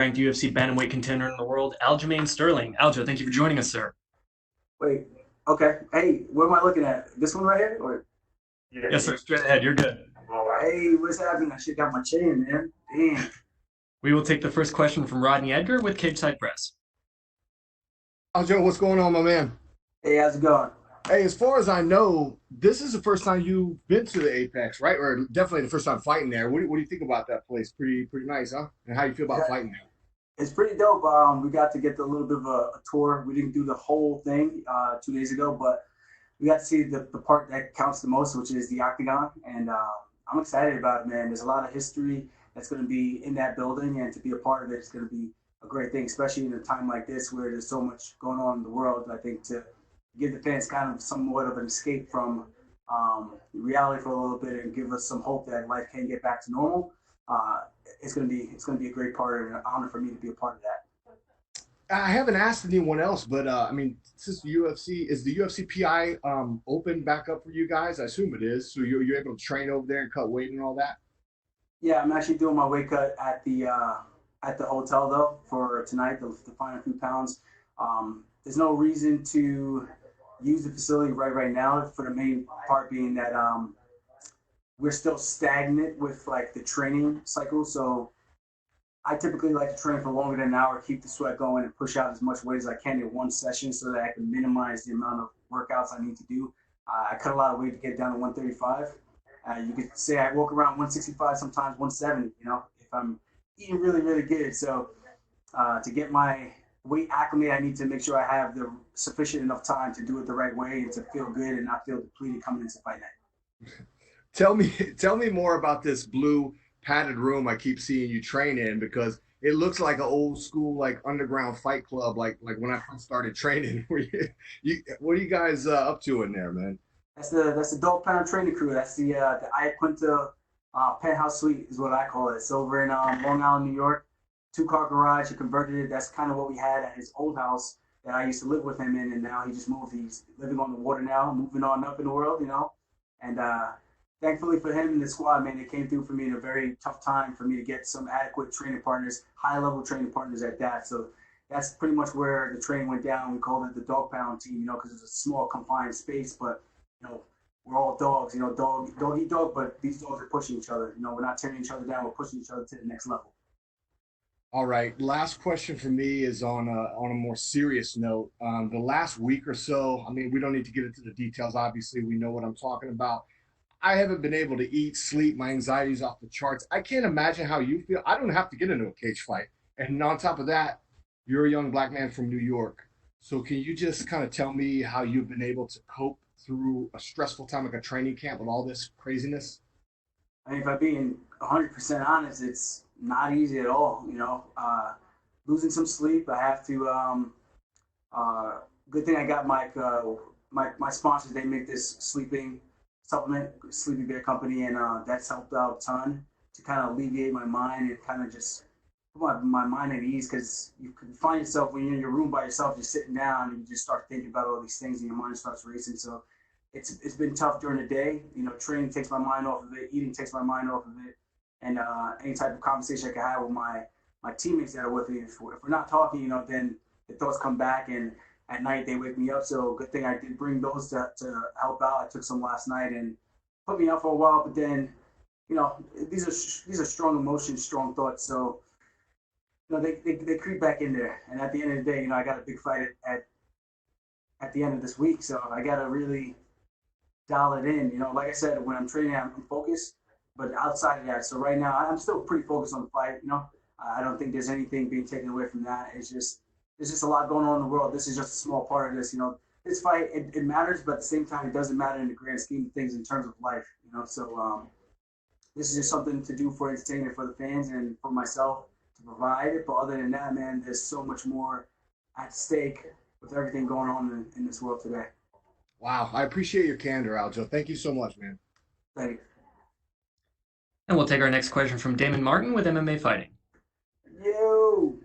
ranked UFC bantamweight contender in the world, Aljamain Sterling. Aljo, thank you for joining us, sir. Wait. Okay. Hey, what am I looking at? This one right here? Or Yes, sir. Straight ahead. You're good. hey, what's happening? I should got my chin, man. Damn. We will take the first question from Rodney Edgar with Cage Side Press. Joe, what's going on, my man? Hey, how's it going? Hey, as far as I know, this is the first time you've been to the Apex, right? Or definitely the first time fighting there. What do you think about that place? Pretty nice, huh? And how you feel about Yeah, fighting there? it's pretty dope. We got to get a little bit of a tour. We didn't do the whole thing 2 days ago, but we got to see the part that counts the most, which is the octagon. And I'm excited about it, man. There's a lot of history that's going to be in that building, and to be a part of it is going to be a great thing, especially in a time like this where there's so much going on in the world. I think to give the fans kind of somewhat of an escape from reality for a little bit and give us some hope that life can get back to normal. Uh, it's gonna be a great part and an honor for me to be a part of that. I haven't asked anyone else, but I mean, since the UFC is the UFC PI open back up for you guys? I assume it is. So you're able to train over there and cut weight and all that. Yeah, I'm actually doing my weight cut at the hotel though for tonight, the final few pounds. There's no reason to use the facility right now for the main part being that we're still stagnant with like the training cycle. So I typically like to train for longer than an hour, keep the sweat going, and push out as much weight as I can in one session so that I can minimize the amount of workouts I need to do. I cut a lot of weight to get down to 135. You could say I walk around 165, sometimes 170, if I'm eating really, really good. So to get my weight acclimated, I need to make sure I have the sufficient enough time to do it the right way and to feel good and not feel depleted coming into fight night. Tell me, tell me more about this blue padded room I keep seeing you train in because it looks like an old school like underground fight club like when I first started training. What are you guys up to in there, man? That's the Dog Pound Training Crew. That's the Ayaquinta penthouse suite is what I call it. It's over in Long Island, New York. Two-car garage. He converted it. That's kind of what we had at his old house that I used to live with him in, and now he just moved. He's living on the water now, moving on up in the world. And thankfully for him and the squad, man, they came through for me in a very tough time for me to get some adequate training partners, high-level training partners at that. So that's pretty much where the training went down. We called it the Dog Pound team, because it's a small confined space, but you know, we're all dogs, dog eat dog, but these dogs are pushing each other. We're not tearing each other down, we're pushing each other to the next level. All right. Last question for me is on a more serious note. The last week or so, I mean, we don't need to get into the details. Obviously, we know what I'm talking about. I haven't been able to eat, sleep. My anxiety's off the charts. I can't imagine how you feel. I don't have to get into a cage fight. And on top of that, you're a young black man from New York. So can you just kind of tell me how you've been able to cope through a stressful time like a training camp with all this craziness? I mean, if I'm being 100% honest, it's not easy at all. Losing some sleep, I have to. Good thing I got my sponsors. They make this sleeping supplement, Sleepy Bear Company, and that's helped out a ton to kind of alleviate my mind and kind of just put my mind at ease because you can find yourself when you're in your room by yourself, just sitting down, and you just start thinking about all these things, and your mind starts racing. So it's been tough during the day. Training takes my mind off of it, eating takes my mind off of it, and any type of conversation I can have with my teammates that are with me. If we're not talking, then the thoughts come back, and at night they wake me up. So good thing I did bring those to help out. I took some last night and put me out for a while, but then these are strong emotions, strong thoughts. So they creep back in there. And at the end of the day, I got a big fight at the end of this week, so I got to really dial it in. Like I said, when I'm training, I'm focused. But outside of that, so right now I'm still pretty focused on the fight. I don't think there's anything being taken away from that. It's just there's just a lot going on in the world. This is just a small part of this. This fight it matters, but at the same time, it doesn't matter in the grand scheme of things in terms of life. So this is just something to do for entertainment for the fans and for myself to provide it. But other than that, man, there's so much more at stake with everything going on in this world today. Wow. I appreciate your candor, Aljo. Thank you so much, man. Thank you. And we'll take our next question from Damon Martin with MMA Fighting. Yo.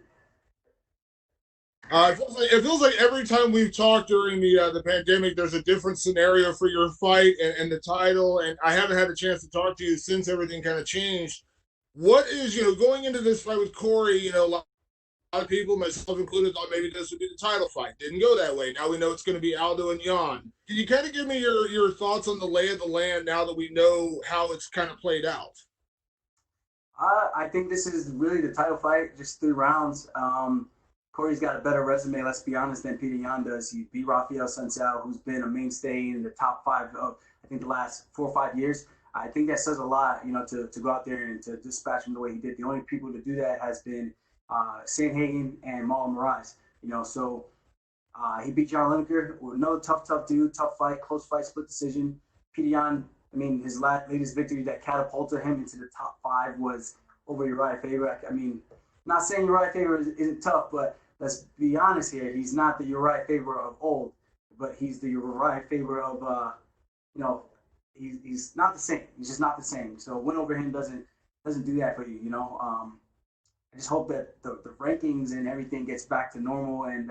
It feels like every time we've talked during the pandemic, there's a different scenario for your fight and the title. And I haven't had a chance to talk to you since everything kind of changed. What is going into this fight with Cory? of people, myself included, thought maybe this would be the title fight. Didn't go that way. Now we know it's going to be Aldo and Jan. Can you kind of give me your thoughts on the lay of the land now that we know how it's kind of played out? I think this is really the title fight, just 3 rounds. Cory's got a better resume, let's be honest, than Peter Yan does. He beat Rafael Sunsao, who's been a mainstay in the top 5 of, I think, the last 4 or 5 years. I think that says a lot, to go out there and to dispatch him the way he did. The only people to do that has been Sandhagen and Marlon Moraes. So he beat John Lineker. Another tough dude, tough fight, close fight, split decision. Peter Yan, his latest victory that catapulted him into the top 5 was over Uriah Faber. Not saying Uriah Faber isn't tough, but let's be honest here. He's not the Uriah Faber of old, but he's the Uriah Faber of, he's not the same. He's just not the same. So a win over him doesn't do that for you, I just hope that the rankings and everything gets back to normal, and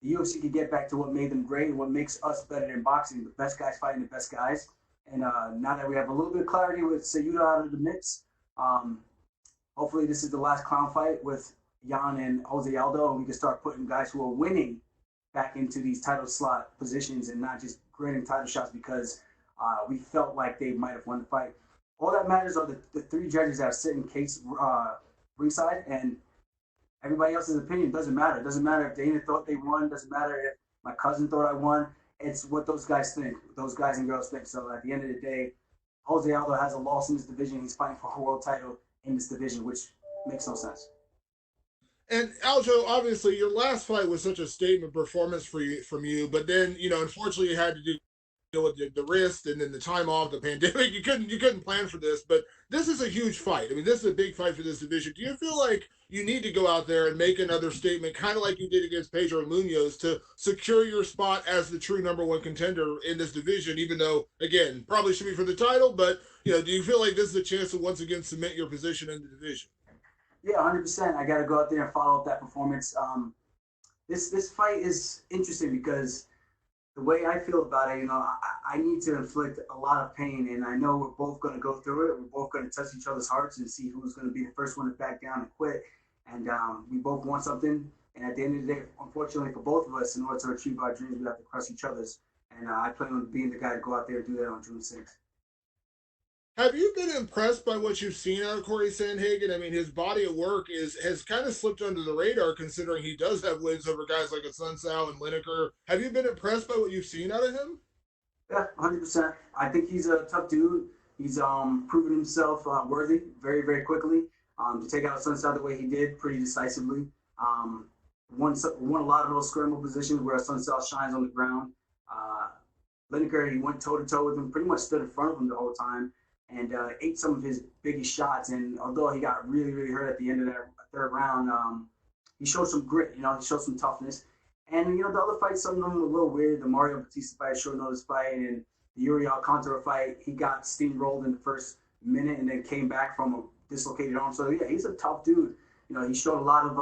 the UFC can get back to what made them great and what makes us better than boxing, the best guys fighting the best guys. And now that we have a little bit of clarity with Sayuda out of the mix, hopefully this is the last clown fight with Jan and Jose Aldo, and we can start putting guys who are winning back into these title slot positions and not just granting title shots because we felt like they might have won the fight. All that matters are the 3 judges that are sitting case ringside, and everybody else's opinion doesn't matter. It doesn't matter if Dana thought they won. It doesn't matter if my cousin thought I won. It's what those guys think, those guys and girls think. So at the end of the day, Jose Aldo has a loss in this division. He's fighting for a world title in this division, which makes no sense. And Aljo, obviously, your last fight was such a statement performance from you, but then unfortunately, you had to deal with the wrist and then the time off, the pandemic. You couldn't plan for this, but this is a huge fight. This is a big fight for this division. Do you feel like you need to go out there and make another statement, kind of like you did against Pedro Munoz, to secure your spot as the true #1 contender in this division? Even though, again, probably should be for the title, but do you feel like this is a chance to once again cement your position in the division? Yeah, 100%. I got to go out there and follow up that performance. This fight is interesting because the way I feel about it, I need to inflict a lot of pain, and I know we're both going to go through it. We're both going to touch each other's hearts and see who's going to be the first one to back down and quit. And we both want something. And at the end of the day, unfortunately for both of us, in order to achieve our dreams, we have to crush each other's. And I plan on being the guy to go out there and do that on June 6th. Have you been impressed by what you've seen out of Cory Sandhagen? His body of work has kind of slipped under the radar considering he does have wins over guys like a Sunsao and Lineker. Have you been impressed by what you've seen out of him? Yeah, 100%. I think he's a tough dude. He's proven himself worthy very, very quickly to take out Sunsao the way he did, pretty decisively. Won a lot of those scramble positions where Sunsao shines on the ground. Lineker, he went toe-to-toe with him, pretty much stood in front of him the whole time, and ate some of his biggest shots. And although he got really, really hurt at the end of that 3rd round, he showed some grit, he showed some toughness. And, the other fights, some of them were a little weird. The Mario Batista fight, short notice fight, and the Yuri Alcantara fight, he got steamrolled in the first minute and then came back from a dislocated arm. So, yeah, he's a tough dude. He showed a lot of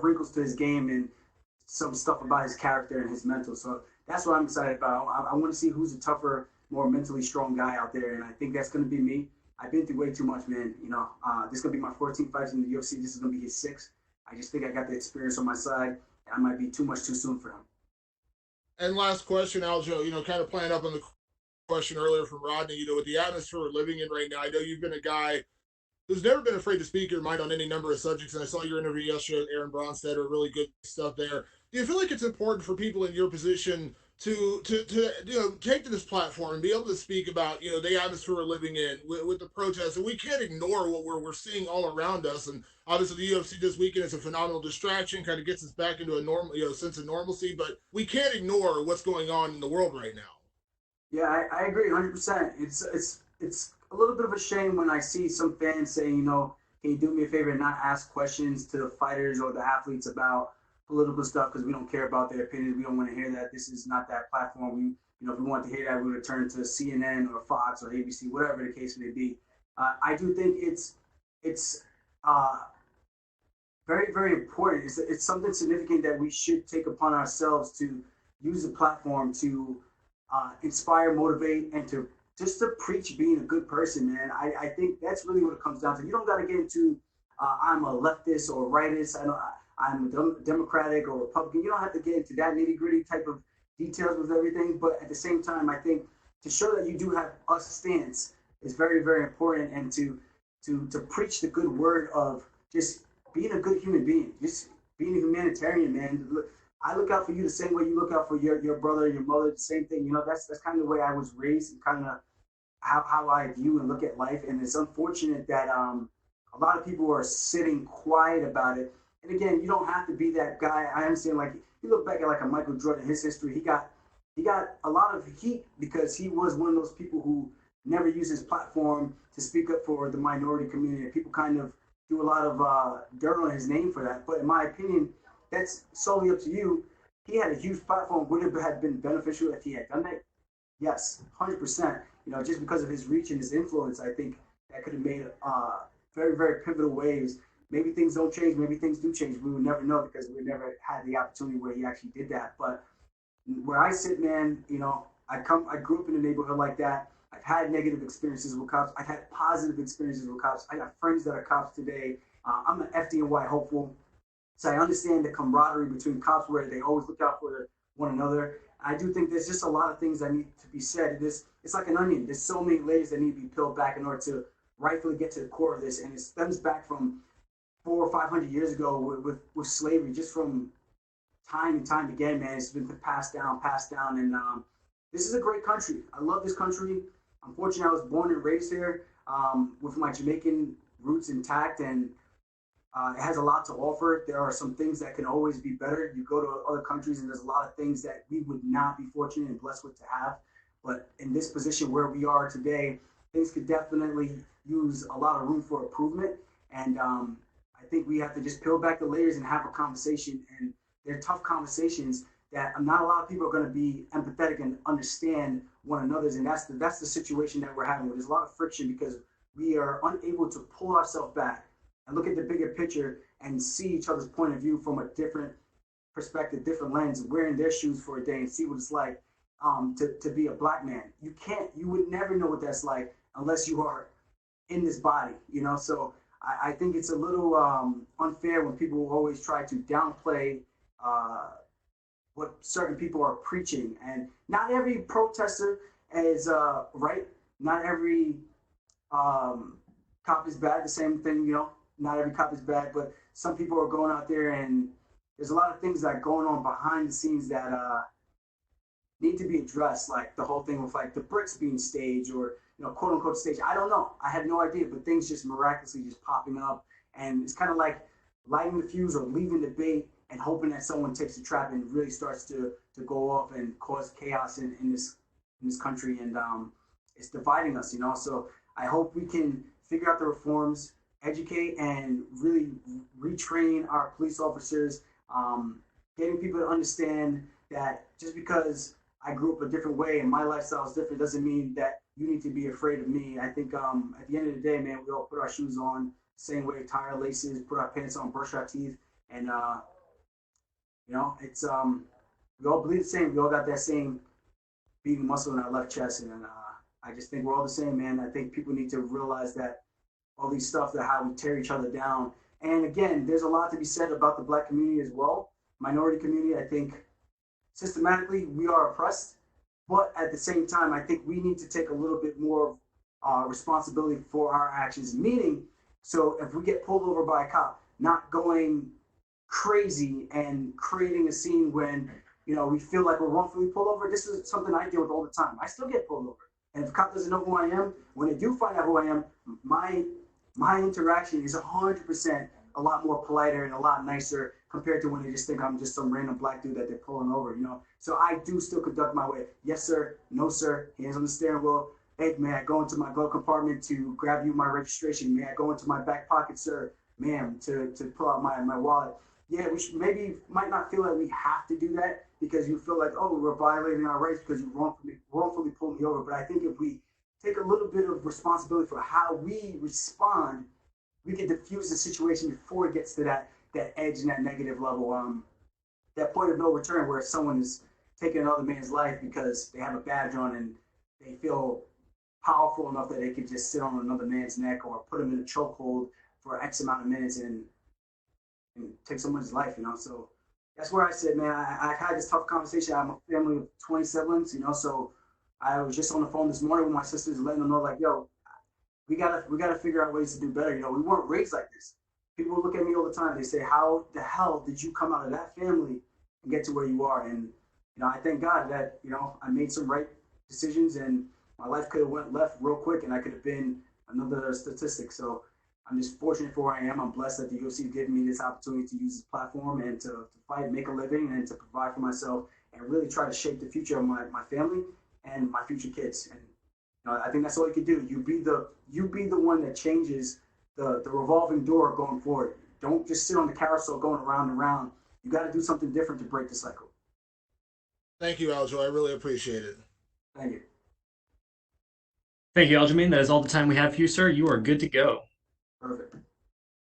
wrinkles to his game and some stuff about his character and his mental. So that's what I'm excited about. I want to see who's a tougher, more mentally strong guy out there, and I think that's going to be me. I've been through way too much, man. This is going to be my 14th fight in the UFC. This is going to be his 6th. I just think I got the experience on my side. I might be too much too soon for him. And last question, Aljo, kind of playing up on the question earlier from Rodney, with the atmosphere we're living in right now, I know you've been a guy who's never been afraid to speak your mind on any number of subjects, and I saw your interview yesterday with Aaron Bronstetter, really good stuff there. Do you feel like it's important for people in your position to take to this platform and be able to speak about the atmosphere we're living in with the protests, and we can't ignore what we're seeing all around us? And obviously the UFC this weekend is a phenomenal distraction, kind of gets us back into a normal sense of normalcy, but we can't ignore what's going on in the world right now. Yeah, I agree 100%. It's a little bit of a shame when I see some fans saying, can you do me a favor and not ask questions to the fighters or the athletes about political stuff because we don't care about their opinions. We don't want to hear that. This is not that platform. If we want to hear that, we would turn to CNN or Fox or ABC, whatever the case may be. I do think it's very, very important. It's something significant that we should take upon ourselves to use the platform to inspire, motivate, and to just to preach being a good person, man. I think that's really what it comes down to. You don't got to get into I'm a leftist or rightist. I'm a Democratic or Republican. You don't have to get into that nitty gritty type of details with everything. But at the same time, I think to show that you do have a stance is very, very important, and to preach the good word of just being a good human being, just being a humanitarian, man. I look out for you the same way you look out for your brother, your mother, the same thing. That's kind of the way I was raised, and kind of how I view and look at life. And it's unfortunate that a lot of people are sitting quiet about it. And again, you don't have to be that guy. I understand, like, you look back at like a Michael Jordan, his history, he got a lot of heat because he was one of those people who never used his platform to speak up for the minority community. People kind of do a lot of dirt on his name for that. But in my opinion, that's solely up to you. He had a huge platform. Would it have been beneficial if he had done that? Yes, 100%. Just because of his reach and his influence, I think that could have made very, very pivotal waves. Maybe things don't change. Maybe things do change. We would never know because we never had the opportunity where he actually did that. But where I sit, man, I grew up in a neighborhood like that. I've had negative experiences with cops. I've had positive experiences with cops. I got friends that are cops today. I'm an FDNY hopeful. So I understand the camaraderie between cops where they always look out for one another. I do think there's just a lot of things that need to be said. It's like an onion. There's so many layers that need to be peeled back in order to rightfully get to the core of this. And it stems back from 400 or 500 years ago with slavery, just from time and time again, man. It's been passed down. And this is a great country. I love this country. Unfortunately, I was born and raised here with my Jamaican roots intact, and it has a lot to offer. There are some things that can always be better. You go to other countries, and there's a lot of things that we would not be fortunate and blessed with to have. But in this position where we are today, things could definitely use a lot of room for improvement. And I think we have to just peel back the layers and have a conversation. And they're tough conversations that not a lot of people are going to be empathetic and understand one another's. And that's the situation that we're having. There's a lot of friction because we are unable to pull ourselves back and look at the bigger picture and see each other's point of view from a different perspective, different lens, wearing their shoes for a day and see what it's like to be a black man. You would never know what that's like unless you are in this body. So I think it's a little unfair when people always try to downplay what certain people are preaching. And not every protester is right. Not every cop is bad. The same thing. Not every cop is bad, but some people are going out there, and there's a lot of things that are going on behind the scenes that need to be addressed, like the whole thing with like the bricks being staged or quote unquote staged. I don't know. I had no idea, but things just miraculously just popping up, and it's kind of like lighting the fuse or leaving the bait and hoping that someone takes the trap and really starts to go off and cause chaos in this country, and it's dividing us. So I hope we can figure out the reforms, educate, and really retrain our police officers, getting people to understand that just because I grew up a different way and my lifestyle is different doesn't mean that you need to be afraid of me. I think at the end of the day, man, we all put our shoes on the same way, tie our laces, put our pants on, brush our teeth, and it's we all bleed the same. We all got that same beating muscle in our left chest, and I just think we're all the same, man. I think people need to realize that all these stuff, that how we tear each other down. And again, there's a lot to be said about the black community as well. Minority community, I think systematically we are oppressed, but at the same time, I think we need to take a little bit more responsibility for our actions. Meaning, so if we get pulled over by a cop, not going crazy and creating a scene when we feel like we're wrongfully pulled over. This is something I deal with all the time. I still get pulled over, and if a cop doesn't know who I am, when they do find out who I am, my interaction is 100% a lot more politer and a lot nicer compared to when they just think I'm just some random black dude that they're pulling over. So I do still conduct my way. Yes, sir. No, sir. Hands on the steering wheel. Hey, may I go into my glove compartment to grab you my registration? May I go into my back pocket, sir, ma'am, to pull out my wallet? Yeah, we maybe might not feel like we have to do that because you feel like, oh, we're violating our rights because you wrongfully pulled me over. But I think if we take a little bit of responsibility for how we respond, we can diffuse the situation before it gets to that edge and that negative level, that point of no return where someone is taking another man's life because they have a badge on and they feel powerful enough that they can just sit on another man's neck or put him in a chokehold for X amount of minutes and take someone's life, So that's where I said, man, I had this tough conversation. I have a family of 20 siblings, so I was just on the phone this morning with my sisters, letting them know, like, yo, we gotta figure out ways to do better. We weren't raised like this. People look at me all the time. They say, how the hell did you come out of that family and get to where you are? And I thank God that I made some right decisions, and my life could have went left real quick, and I could have been another statistic. So I'm just fortunate for where I am. I'm blessed that the UFC gave me this opportunity to use this platform and to fight, make a living, and to provide for myself, and really try to shape the future of my family and my future kids. And I think that's all you can do. You be the one that changes the revolving door going forward. Don't just sit on the carousel going around and around. You got to do something different to break the cycle. Thank you, Aljo. I really appreciate it. Thank you. Thank you, Aljamain. That is all the time we have for you, sir. You are good to go. Perfect.